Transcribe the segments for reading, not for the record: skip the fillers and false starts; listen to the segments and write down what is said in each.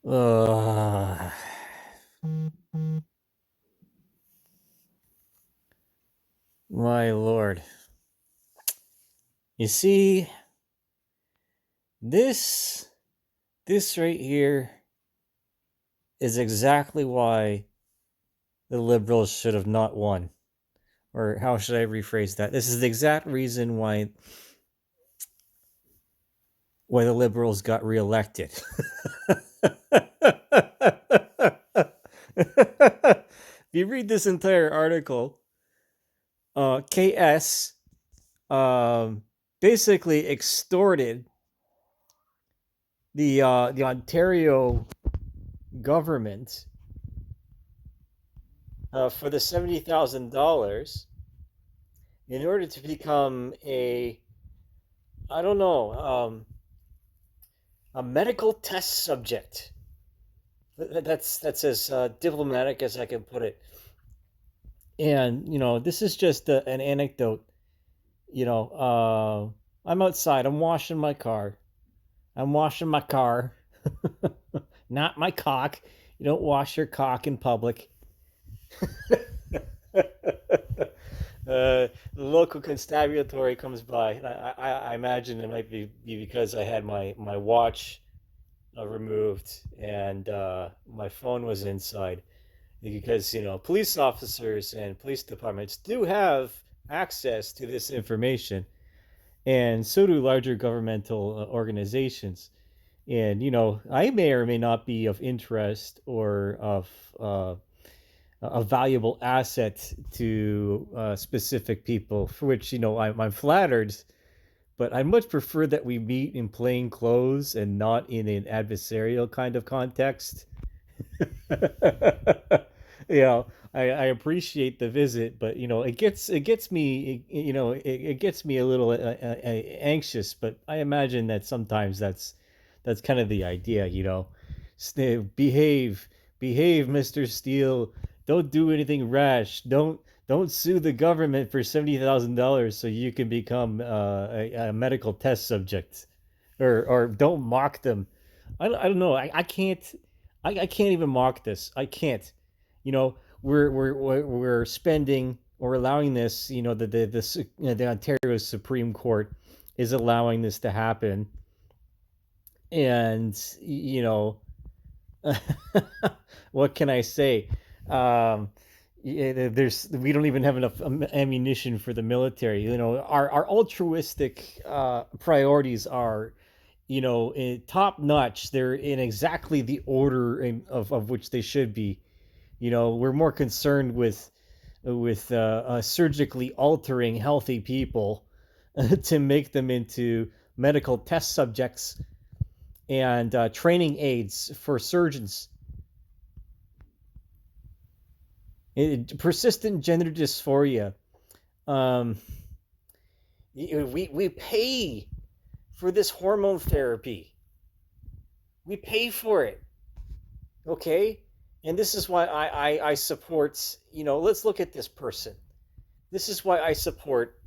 Uh, my lord. You see, this this right here is exactly why the liberals should have not won. Or how should I rephrase that? This is the exact reason why the liberals got reelected. If you read this entire article, KS um, basically extorted the Ontario government for the $70,000 in order to become a I don't know a medical test subject. That's as diplomatic as I can put it. And this is just an anecdote. I'm outside. I'm washing my car. I'm washing my car, not my cock. You don't wash your cock in public. The local constabulary comes by. I imagine it might be because I had my watch removed and my phone was inside. Because police officers and police departments do have access to this information, and so do larger governmental organizations. And I may or may not be of interest or of a valuable asset to specific people, for which I'm flattered. But I much prefer that we meet in plain clothes and not in an adversarial kind of context. I appreciate the visit, but it gets me it gets me a little anxious. But I imagine that sometimes that's kind of the idea. Behave, behave, Mister Steele. Don't do anything rash. Don't sue the government for $70,000 so you can become a medical test subject, or don't mock them. I don't know. I can't. I can't even mock this. I can't. We're spending or allowing this. The Ontario Supreme Court is allowing this to happen, and what can I say? Um, we don't even have enough ammunition for the military. Our altruistic priorities are top notch. They're in exactly the order of which they should be. We're more concerned with surgically altering healthy people to make them into medical test subjects and training aids for surgeons. Persistent gender dysphoria. Um, we pay for this hormone therapy. We pay for it. Okay? And this is why I support, let's look at this person. This is why I support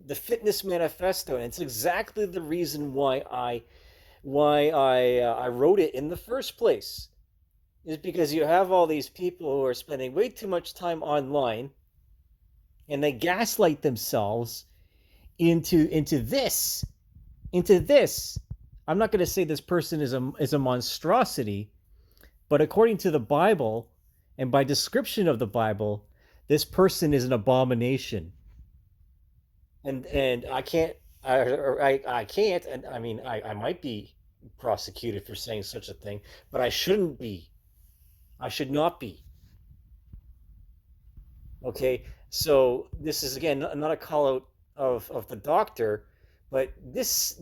the fitness manifesto. And it's exactly the reason why I wrote it in the first place. Is because you have all these people who are spending way too much time online and they gaslight themselves into this. I'm not going to say this person is a monstrosity, but according to the Bible and by description of the Bible, this person is an abomination. And I can't, and I mean I might be prosecuted for saying such a thing, but I shouldn't be. I should not be. Okay, so this is again not a call out of the doctor, but this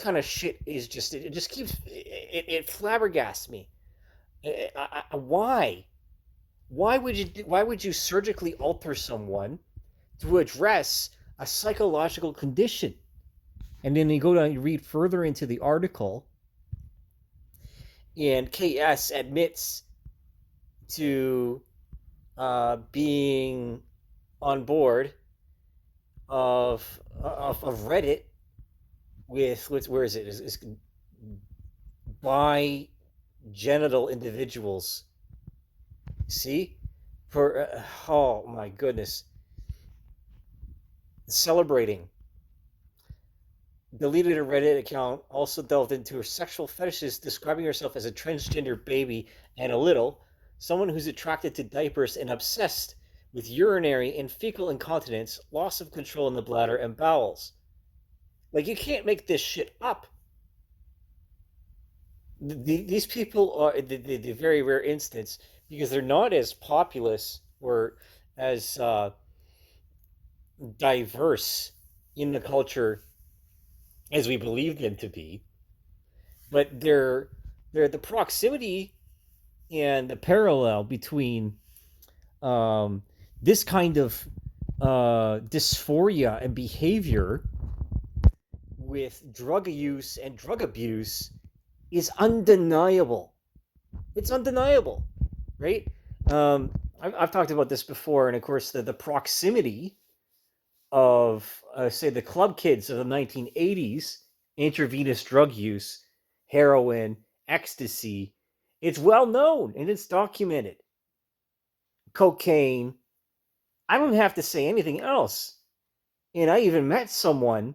kind of shit is just it just keeps it flabbergasts me. Why? Why would you surgically alter someone to address a psychological condition? And then you go down, you read further into the article, and KS admits to being on board of Reddit with where is it? Is by genital individuals. See? For oh my goodness. Celebrating. Deleted a Reddit account, also delved into her sexual fetishes, describing herself as a transgender baby and a little, someone who's attracted to diapers and obsessed with urinary and fecal incontinence, loss of control in the bladder and bowels. Like, you can't make this shit up. These people are the very rare instance, because they're not as populous or as diverse in the culture as we believe them to be, but they're the proximity and the parallel between um, this kind of dysphoria and behavior with drug use and drug abuse is undeniable. It's undeniable, right? I've talked about this before, and of course, the proximity of, say, the club kids of the 1980s, intravenous drug use, heroin, ecstasy. It's well known and it's documented. Cocaine. I don't have to say anything else. And I even met someone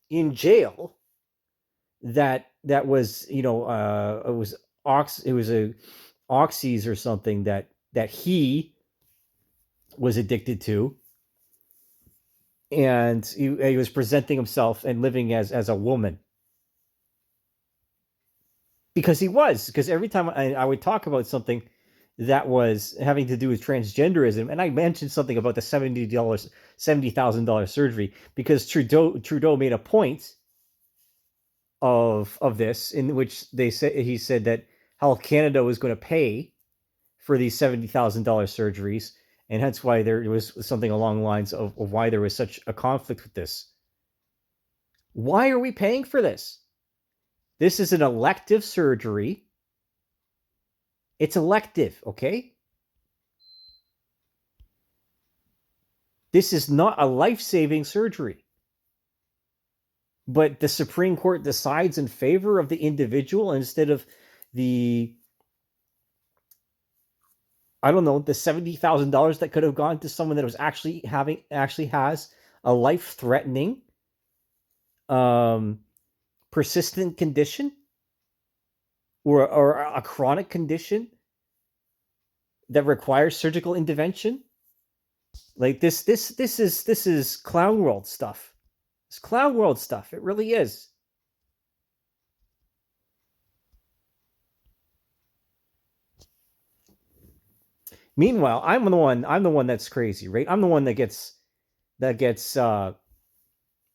in jail that was, it was a oxys or something that he was addicted to, and he was presenting himself and living as a woman, because every time I would talk about something that was having to do with transgenderism, and I mentioned something about the $70,000 surgery, because Trudeau made a point of this, in which he said that Health Canada was going to pay for these $70,000 surgeries, and that's why there was something along the lines of why there was such a conflict with this. Why are we paying for this? This is an elective surgery. It's elective, okay? This is not a life-saving surgery. But the Supreme Court decides in favor of the individual instead of the, I don't know, the $70,000 that could have gone to someone that was actually has a life-threatening, persistent condition, or a chronic condition that requires surgical intervention. Like, this is clown world stuff. It's clown world stuff. It really is. Meanwhile, I'm the one that's crazy, right? I'm the one that gets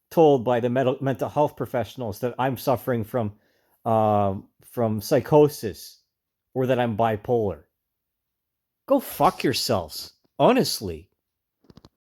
told by the mental health professionals that I'm suffering from psychosis, or that I'm bipolar. Go fuck yourselves, honestly.